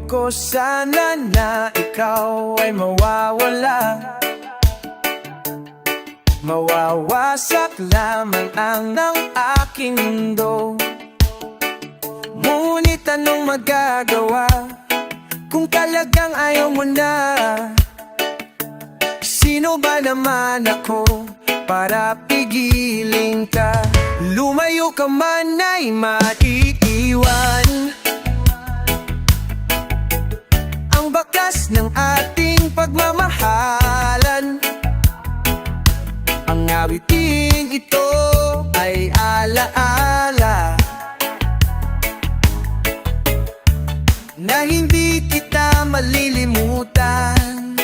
Ayoko sana na ikaw ay mawawala. Mawawasak lamang ang ng aking mundo. Ngunit anong magagawa kung talagang ayaw mo na? Sino ba naman ako para pigilin ka? Lumayo ka man ay maiiwan ang bakas ng ating pagmamahalan. Ang awiting ito ay alaala na hindi kita malilimutan,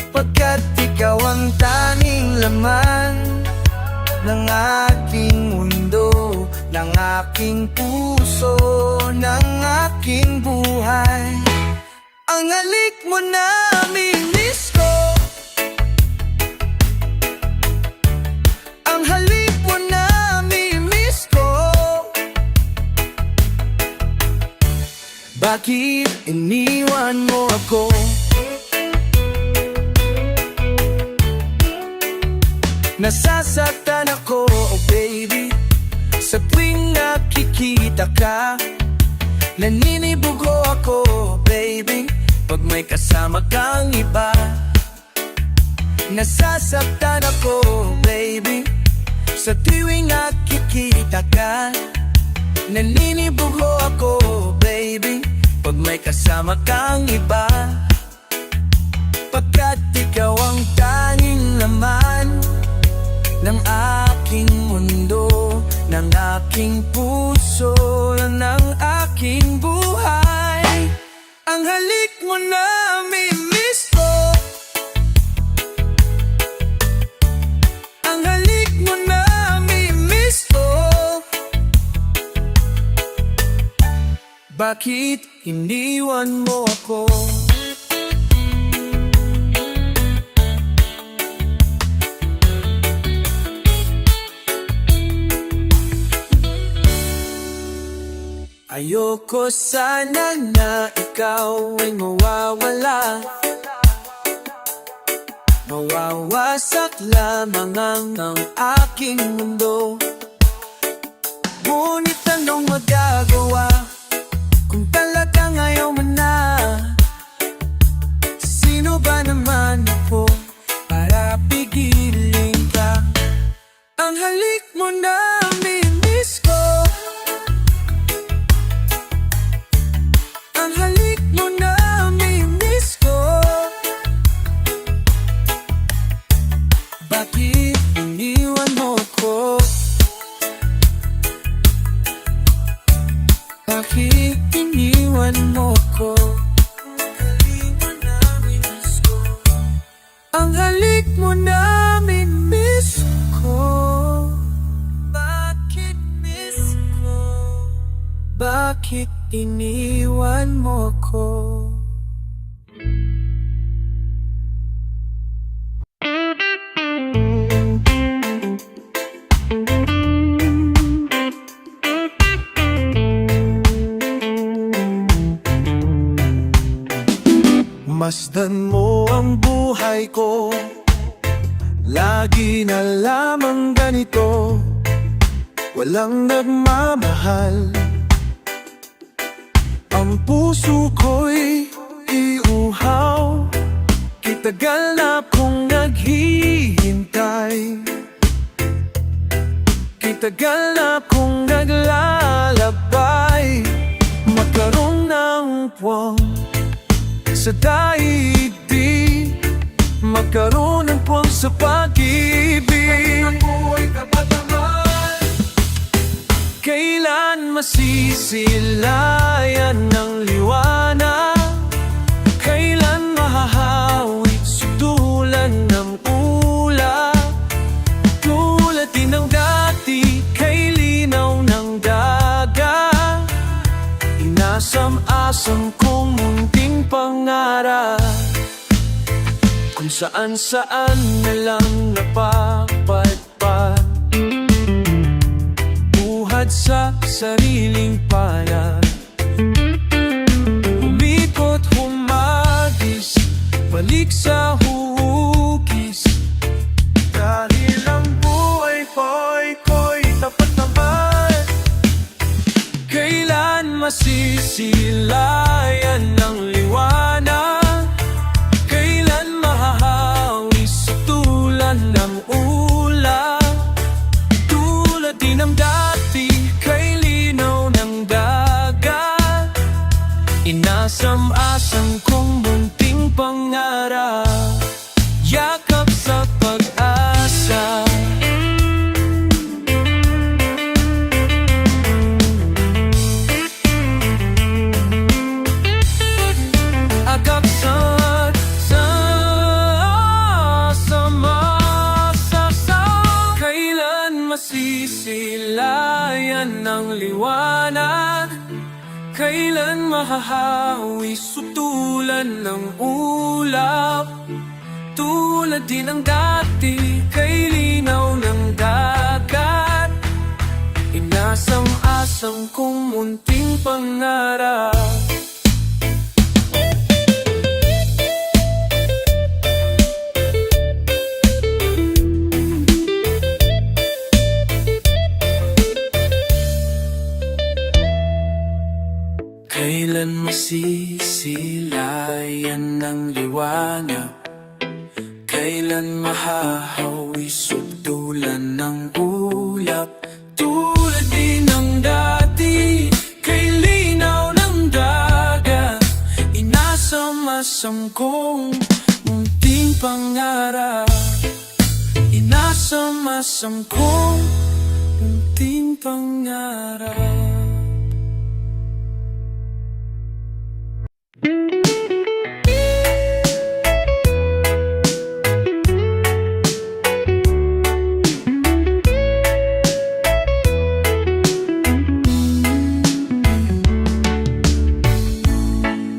pagkat ikaw ang tanging laman ng aking mundo, ng aking puso, ng aking buhay. Ang halik mo na miss ko, ang halik mo na miss ko. Bakit iniwan mo ako? Nasasaktan ako, oh baby, sa tuwing nakikita ka. Naninibugo ako, baby, pag may kasama kang iba. Nasasaktan ako, baby, sa tuwing nakikita ka. Naninibugo ako, baby, pag may kasama kang iba. Pagkat ikaw ang tanging laman ng aking mundo, ng aking puso, ng aking buhay. Ang halik mo na miss ko, ang halik mo na miss ko. Bakit iniwan mo ako? Ayoko sana na ikaw ay mawawala. Mawawasak lamang ang aking mundo. Ngunit anong magagawa kung talagang ayaw mo na? Sino ba naman ako para pigilin ka? Ang halik mo na miss ko, ang halik mo na miss ko. Bakit iniwan mo ko? Bakit iniwan mo ko? Ang halik mo na miss ko. Bakit miss ko? Bakit iniwan mo ko? Masdan mo ang buhay ko, lagi na lamang ganito, walang nagmamahal. Ang puso ko'y iuhaw, kitagal na kong naghihintay, kitagal na kong naglalabay. Magkaroon ng puwang sa daigdig, magkaroon ng puwang sa pag-ibig. Kailan masisilayan ng liwanag? Kailan mahahawit sutulan ng ulap? Tulad din ng dati kay linaw ng dagat, inasam-asam kong munting pangarap, kung saan-saan na lang napapadpad. Lumipad sa sariling palad, umikot, humagis, balik sa hugis. Dahil ang buhay ko'y tapat naman. Kailan masisilayan ng liwanag? Kailan mahahawi sa tulan ng ulap? Tulad din ng dati kay linaw ng dagat, inasam-asam kong munting pangarap, yakap sa pag-asa. Agap sa kailan masisilayan ng liwanag? Kailan mahahawi sutulan ng ulap? Tulad din ng dati kay linaw ng dagat, inasam-asam kong munting pangarap. Kailan masisilayan ng liwanag? Kailan mahahawi sutulan ng ulap? Tulad din ng dati kay linaw ng dagat, inasam-asam kong munting pangarap, inasam-asam kong munting pangarap.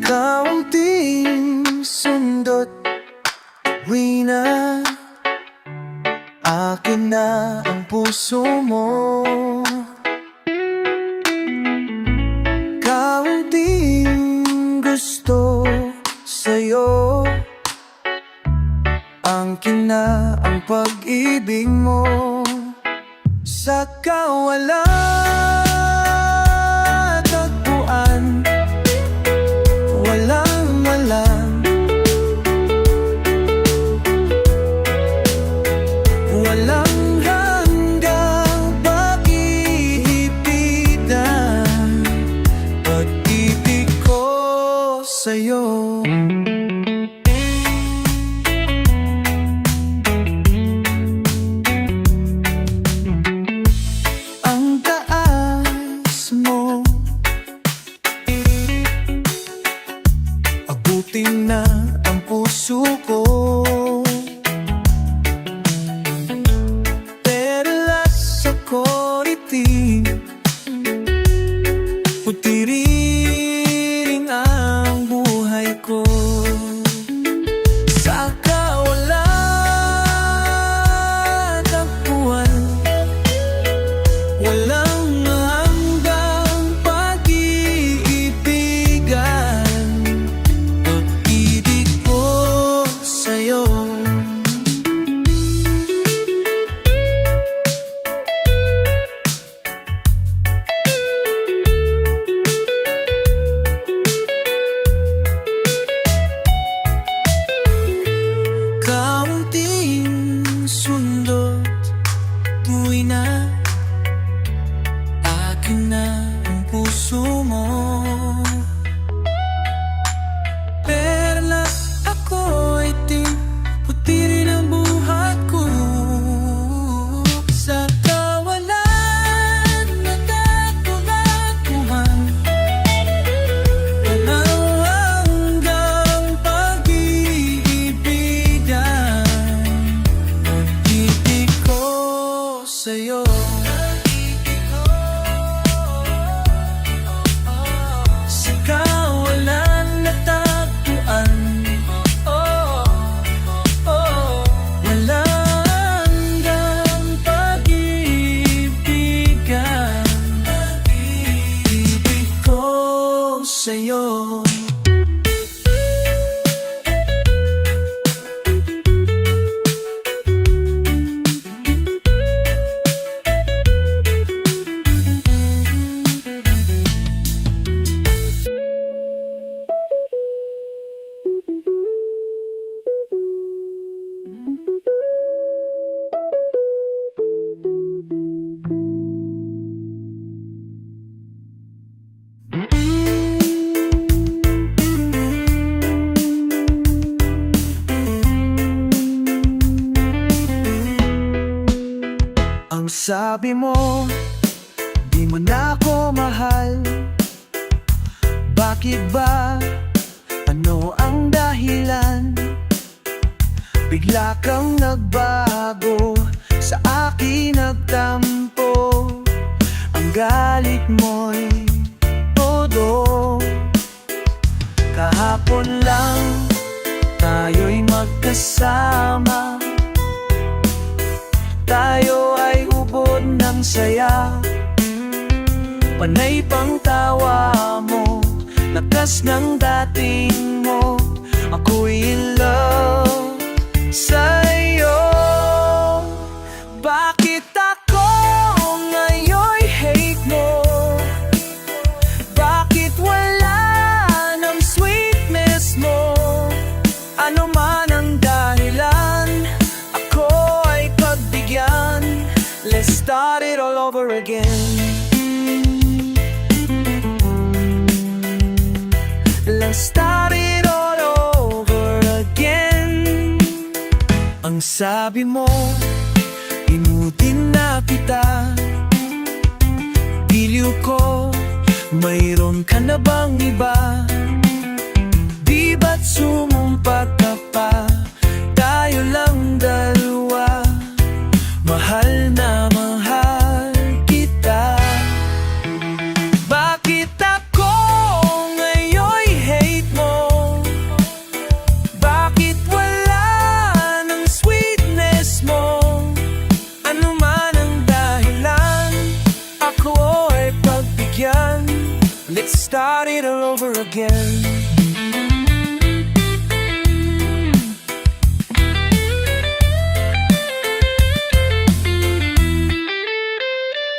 Kaunting sundot, uwi na, akin na ang puso mo. Kaunting gusto sa'yo, angkin na ang pag-ibig mo. Sa kawalan tagpuan, walang malang, walang hanggang pag-iibigan, pag-ibig ko sa'yo. Ang taas mo, abutin na ang puso ko. Perlas sa koriti, putiriring ang buhay ko. Sa kawalan tagpuan, walang hanggang pag-iibigan, pag-ibig ko sa'yo. Ang sabi mo, di mo na ako mahal. Bakit ba? Ano ang dahilan? Bigla kang nagbago, sa akin nagtampo. Ang galit mo'y todo. Kahapon lang tayo'y magkasama, tayo ay ubod ng saya. Panay pang tawa mo, lakas ng dating mo. Ako'y in love sa'yo. Bakit ako ngayon'y hate mo? Bakit wala ng sweetness mo? Ano man ang dahilan, ako ay pagbigyan. Let's start it all over again. Let's start it all over again. Ang sabi mo, inutin na kita. Diliw ko, mayroon ka na bang iba? Di ba't sumumpa ka pa? Tayo lang dalawa, mahal na mahal kita. Bakit ako ngayon'y hate mo? Bakit wala ng sweetness mo? Ano man ang dahilan, ako ay pagbigyan. Let's start it all over again.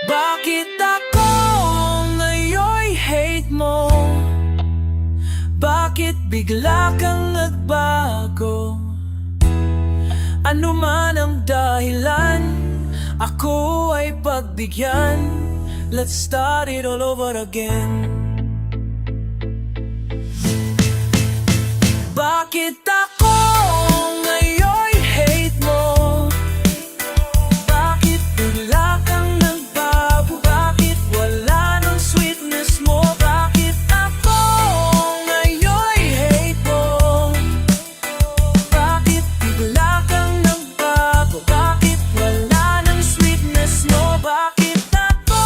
Bakit ako ngayon'y hate mo? Bakit bigla kang nagbago? Ano man ang dahilan, ako ay pagbigyan. Let's start it all over again. Bakit ako ngayon'y hate mo? Bakit bigla kang nagbago? Bakit wala ng sweetness mo? Bakit ako ngayon'y hate mo? Bakit bigla kang nagbago? Bakit wala ng sweetness mo? Bakit ako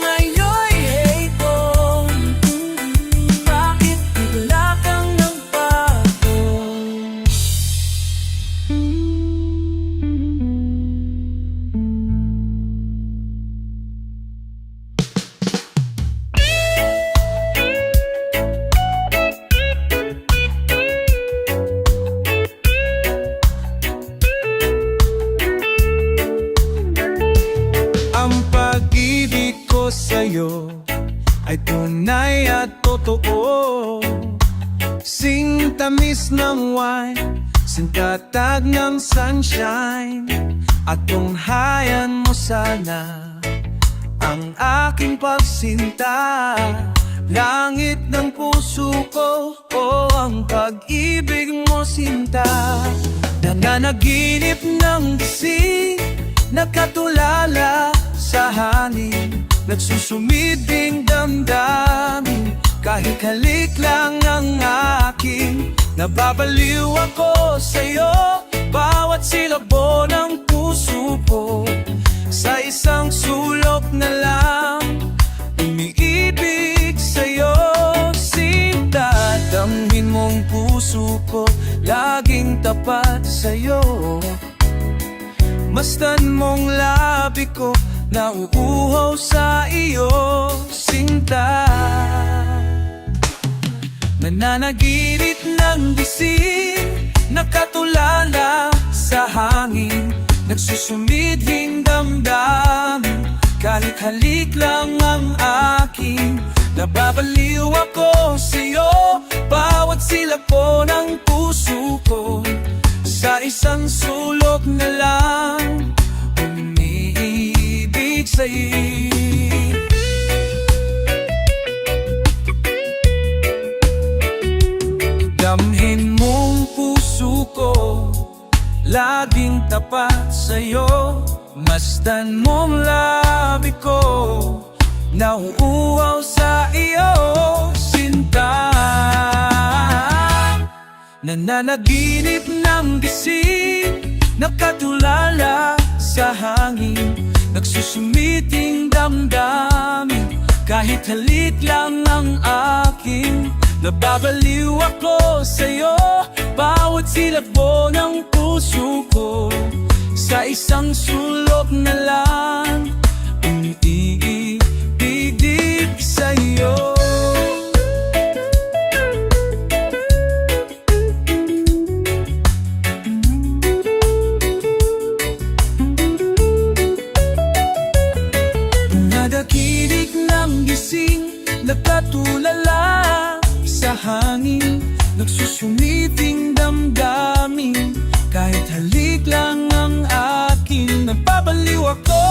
ngayon'y hate mo? Bakit bigla kang nagbago? Ang pag-ibig ko sa'yo ay tunay at totoo. Sing-tamis ng wine, singkatag ng sunshine. At tunghayan mo sana ang aking pagsinta. Langit ng puso ko, oh, ang pag-ibig mo sinta. Nananaginip ng gising, nakatulala sa hangin, nagsusumiding damdamin. Kahit halik lang ang aking, nababaliw ako sa'yo. Bawat silabo ng puso ko, sa isang sulok na lang, umiibig sa'yo. Sinta, damhin mong puso ko, laging tapat sa'yo. Mastan mong labi ko, nauuhaw sa iyo, sinta. Nananaginip ng gising, nakatulala sa hangin, nagsusumidhing damdamin. Kahit halik lang ang aking, nababaliw ako sa'yo. Bawat silap po ng puso ko, sa isang sulok na lang umiibig sa'yo. Damhin mong puso ko, laging tapat sa'yo. Masdan mong labi ko, nauuhaw sa iyo, sinta. Nananaginip ng gising, nakatulala sa hangin, nagsusumiting damdamin. Kahit halik lang ang aking, nababaliw ako sa'yo. Bawat silabo ng puso ko, sa isang sulok na lang umiibig sa'yo. Nadakilig ng gising, nakatulala sa hangin, nagsusumiting damdamin. Kahit halik lang ang akin, nababaliw ako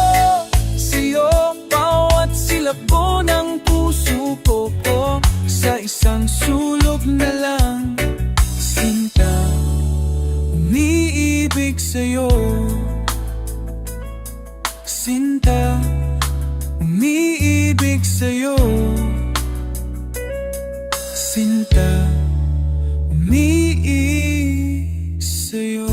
sa'yo. Bawat silabo ng puso ko, sa isang sulok na lang, sinta, umiibig sa'yo. Sinta, umiibig sa'yo. Sinta, umiibig sa'yo.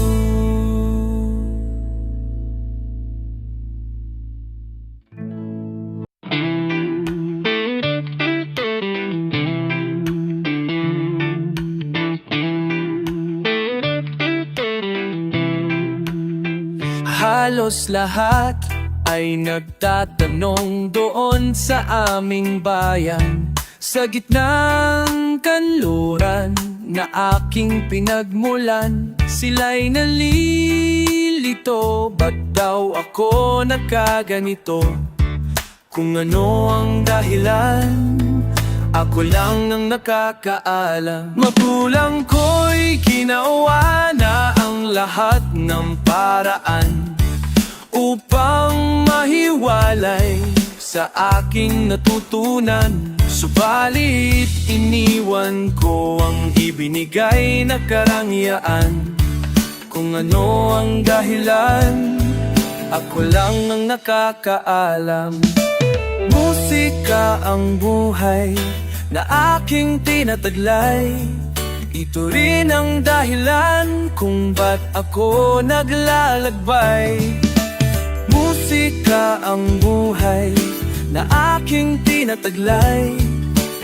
Halos lahat ay nagtatanong doon sa aming bayan, sa gitnang kanluran na aking pinagmulan. Sila'y nalilito, ba't daw ako nagkaganito? Kung ano ang dahilan, ako lang ang nakakaalam. Magulang ko'y ginawa na ang lahat ng paraan upang mahiwalay sa aking natutunan. Subalit iniwan ko ang ibinigay na karangyaan. Kung ano ang dahilan, ako lang ang nakakaalam. Musika ang buhay na aking tinataglay. Ito rin ang dahilan kung ba't ako naglalakbay. Musika ang buhay na aking tinataglay.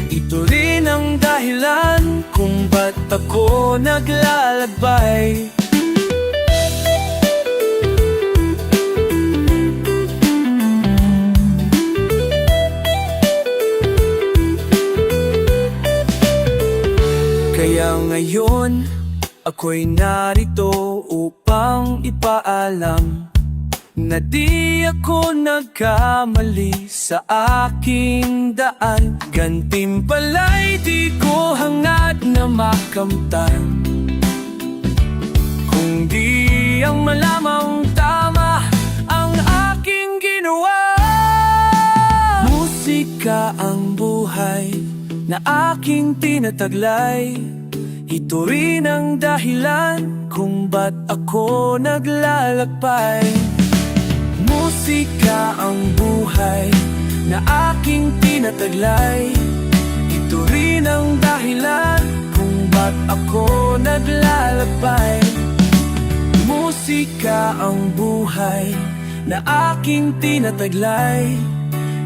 Ito rin ang dahilan kung ba't ako naglalakbay. Kaya ngayon, ako'y narito upang ipaalam na di ako nagkamali sa aking daan. Gantimpala'y di ko hangad na makamtan, kung di ang malamang tama ang aking ginawa. Musika ang buhay na aking tinataglay. Ito rin ang dahilan kung ba't ako naglalakbay. Musika ang buhay na aking tinataglay. Ito rin ang dahilan kung ba't ako naglalakbay. Musika ang buhay na aking tinataglay.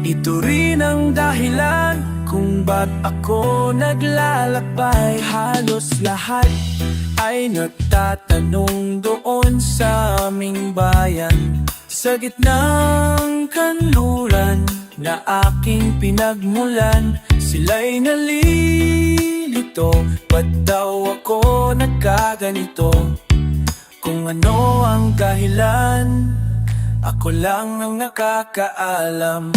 Ito rin ang dahilan kung ba't ako naglalakbay. Halos lahat ay nagtatanong doon sa aming bayan, sa gitnang kanluran na aking pinagmulan. Sila'y nalilito, narito? Ba't daw ako nagkaganito? Kung ano ang dahilan, ako lang ang nakakaalam.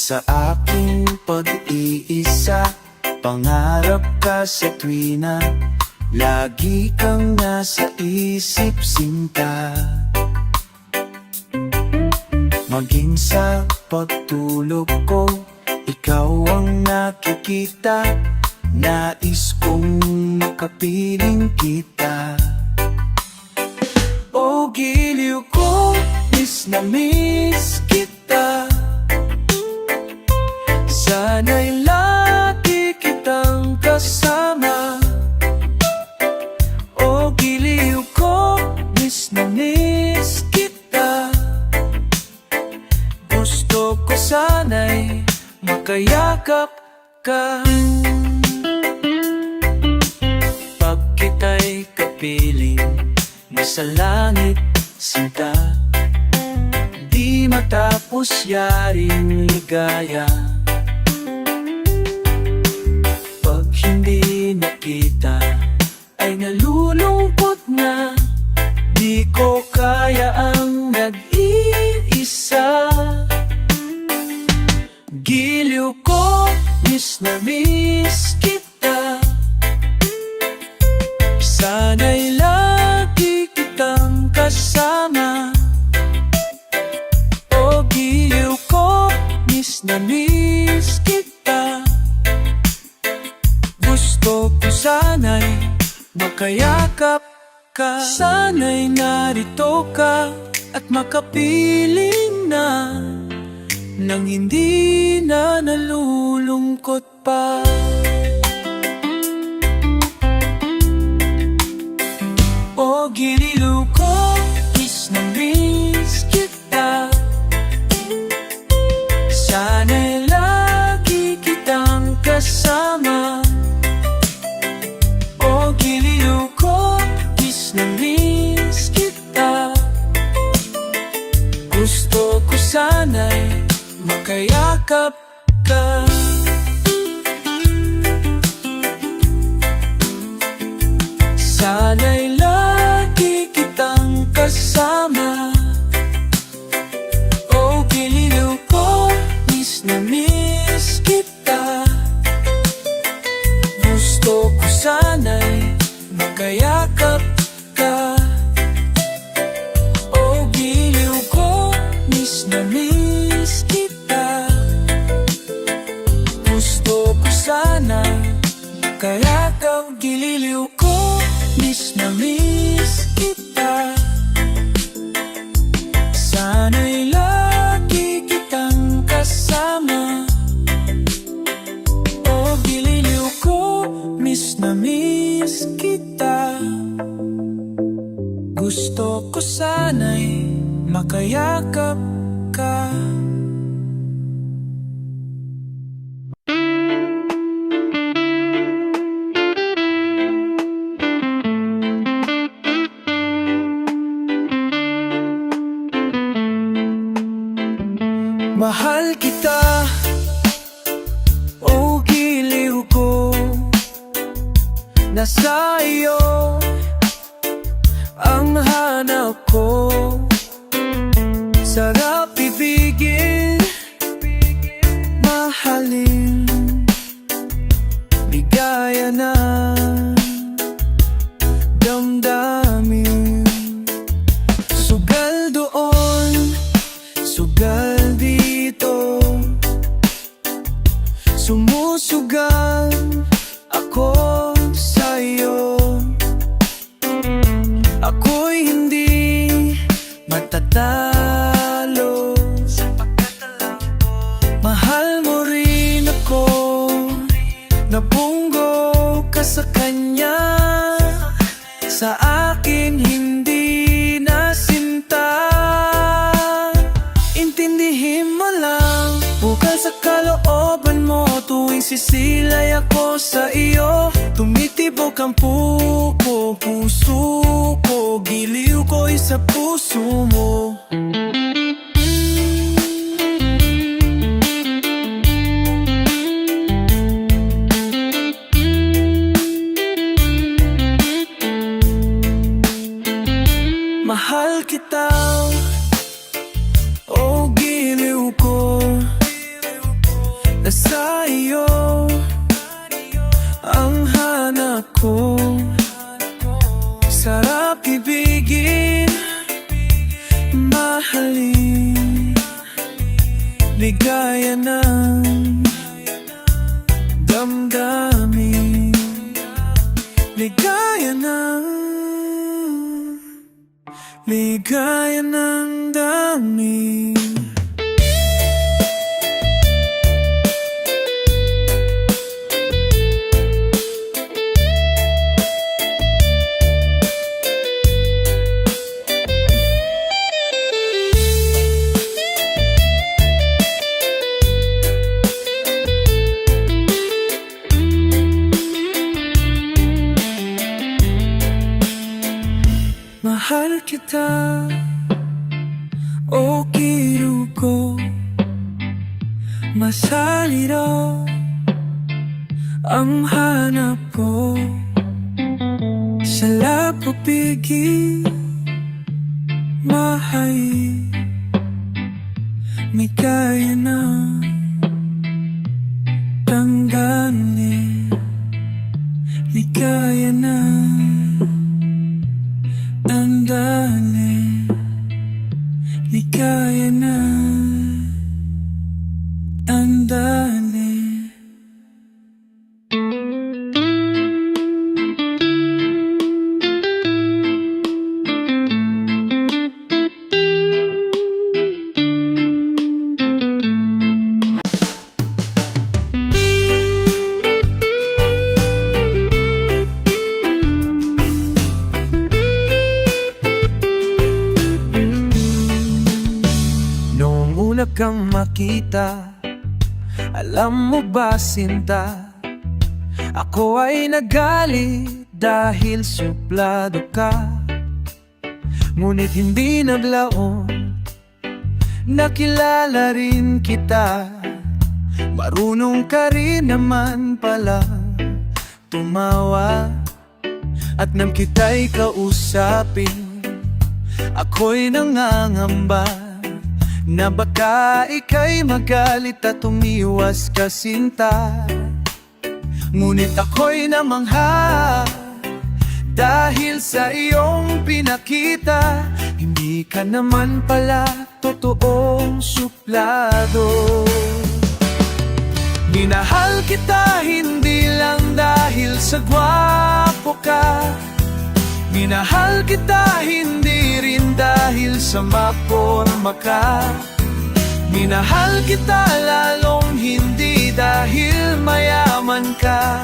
Sa aking pag-iisa, pangarap ka sa tuwina, lagi kang nasa isip sinta. Maging sa pagtulog ko, ikaw ang nakikita, nais kong makapiling kita. O giliw ko, miss na miss kita. Sana'y lagi kitang kasama. O giliw ko, miss na miss kita. Gusto ko sana'y makayakap ka. Pag kita'y kapiling, nasa langit sinta, di matapos yaring ligaya. Hindi nakita ay nalulungkot na, di ko kaya ang nag-iisa. Giliw ko, miss na miss kita. Sana'y lagi kitang kasama. O giliw ko, miss na miss kita. Gusto ko sana'y makayakap ka. Sana'y narito ka at makapiling na, nang hindi na nalulungkot pa. O giliw ko, miss na miss kita. Sana'y lagi kitang kasama. O giliw ko, miss na miss kita. Gusto ko sana'y makayakap ka. Sana'y lagi kitang kasama. O giliw ko, miss na miss kita. Gusto ko sana'y makayakap ka. O giliw ko, miss na miss kita. Gusto ko sana makayakap. Giliw ko, miss na miss kita. Sana'y lagi kitang kasama. O giliw ko, miss na miss kita. Gusto ko sana'y makayakap ka. Mahal kita, o giliw ko. Nasa iyo ang hanap ko. Sarap ibigin, mahalin, bigaya ng damdamin. Sugal doon, sugal dito, sumusugal ako sa'yo. Ako'y hindi matatag Sumisilay ako sa iyo, tumitibok ang puso ko, giliw ko'y sa puso mo. Mahal kita, oh giliw ko, nasa iyo ang hanap ko. Sarap ibigin, mahalin, ligaya ng damdamin, ligaya ng damdamin. Mahal kita, oh giliw ko, masaliro ang hanap ko. Sa pagpigil, mahay, may kaya ng tanggalin, ligaya ng tanggalin, ligaya na tanggalin. Una kang makita, alam mo ba sinta, ako ay nagalit dahil suplado ka. Ngunit hindi naglaon, nakilala rin kita. Marunong ka rin naman pala tumawa, at nang kita'y kausapin, ako'y nangangamba na baka ika'y magalit at umiwas ka sinta. Ngunit ako'y namangha dahil sa iyong pinakita, hindi ka naman pala totoong suplado. Minahal kita hindi lang dahil sa gwapo ka, minahal kita hindi rin dahil sa maporma ka. Minahal kita lalong hindi dahil mayaman ka.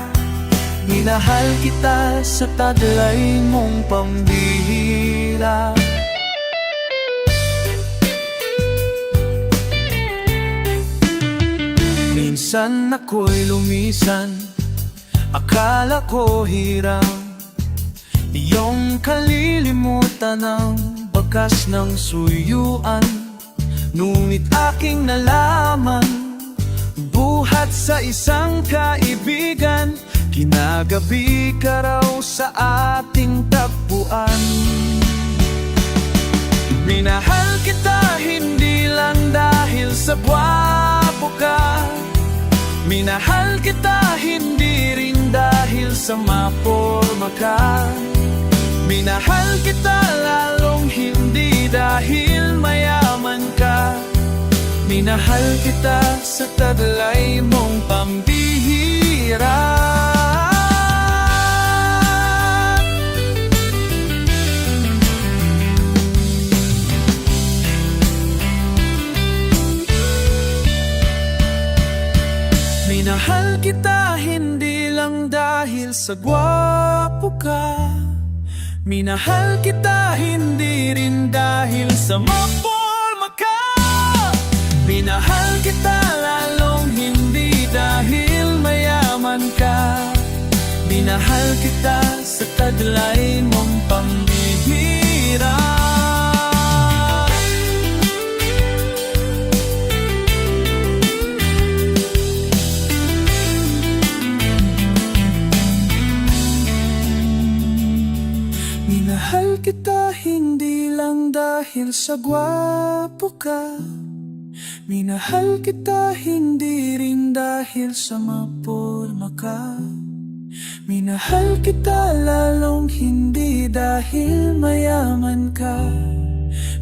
Minahal kita sa taglay mong pambihira. Minsan ako'y lumisan, akala ko hirang iyong kalilimutan ang bakas ng suyuan. Ngunit aking nalaman, buhat sa isang kaibigan, kinagabi ka raw sa ating tagpuan. Minahal kita hindi lang dahil sa gwapo ka, minahal kita hindi rin dahil sa maporma ka. Minahal kita lalong hindi dahil mayaman ka. Minahal kita sa taglay mong pambihira. Minahal kita hindi lang dahil sa gwapo ka, minahal kita hindi rin dahil sa maporma ka. Minahal kita lalong hindi dahil mayaman Minahal kita sa taglay mong pambihira. Minahal kita hindi lang dahil sa gwapo ka. Minahal kita hindi rin dahil sa mapurma ka. Minahal kita lalong hindi dahil mayaman ka.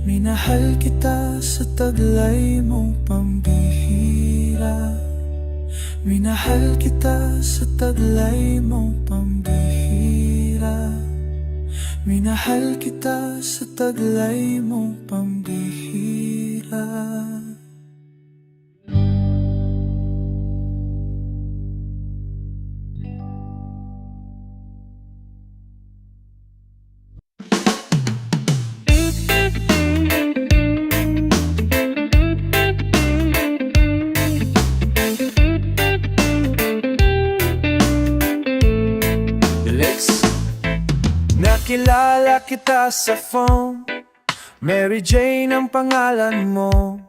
Minahal kita sa taglay mong pambihira. Minahal kita sa taglay mong pambihira. Minahal kita sa taglay mong pambihira. Nakilala kita sa phone, Mary Jane ang pangalan mo.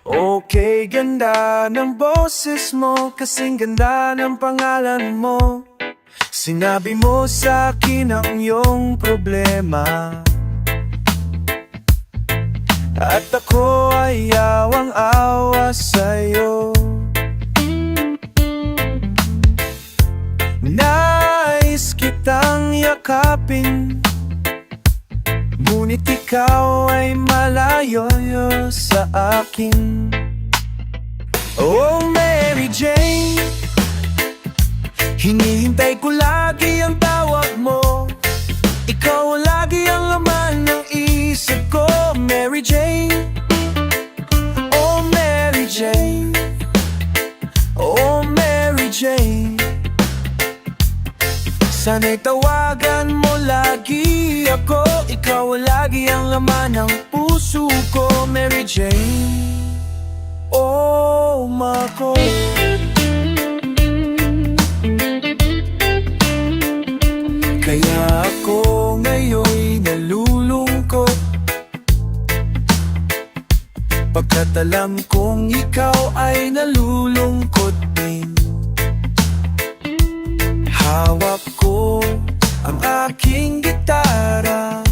Okay, ganda ng boses mo, kasing ganda ng pangalan mo. Sinabi mo sa akin ang iyong problema, at ako ay awang-awa sa'yo. Nais kitang yakapin, ngunit ikaw ay malayo sa akin. Oh Mary Jane, hinihintay ko lagi ang tawag mo. Ikaw lagi ang laman ng isip ko, Mary Jane. Oh Mary Jane, oh Mary Jane. Sana'y tawagan mo lagi ako. Ikaw lagi ang laman ng puso ko, Mary Jane. Oh, mahal ko. Kaya ako ngayon'y nalulungkot, pagkat alam kong ikaw ay nalulungkot din. Hawak ko ang aking gitara,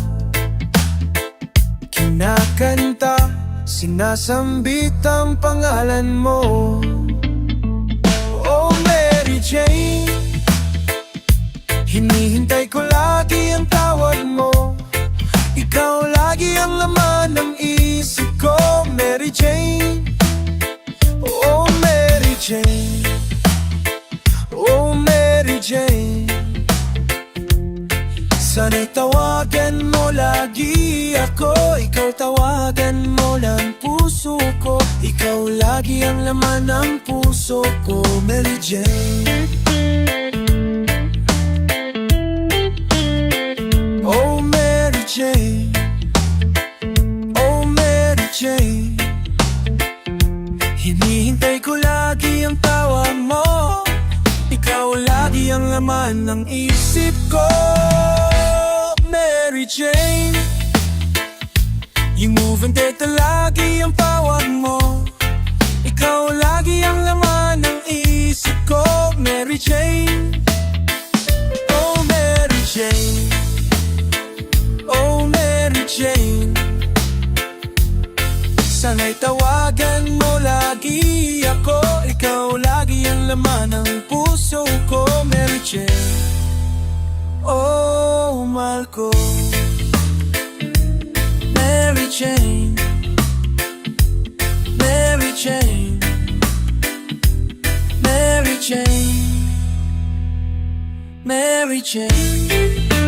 kinakanta, sinasambit ang pangalan mo. Oh Mary Jane, hinihintay ko lagi ang tawag mo. Ikaw lagi ang laman ng isip ko, Mary Jane. Oh Mary Jane, oh Mary Jane. Sana'y tawagan mo lagi ako. Ikaw tawagan mo lang puso ko. Ikaw lagi ang laman ng puso ko, Mary Jane. Oh Mary Jane, oh Mary Jane. Hinihintay ko lagi ang tawag mo. Ikaw lagi ang laman ng isip ko, Mary Jane. Yung move and date lagi ang tawag mo. Ikaw lagi ang laman ng isip ko, Mary Jane. Oh Mary Jane, oh Mary Jane. Sana'y tawagan mo lagi ako. Ikaw lagi ang laman ng puso ko, Mary Jane. Oh, mahal ko, Mary Jane, Mary Jane, Mary Jane, Mary Jane.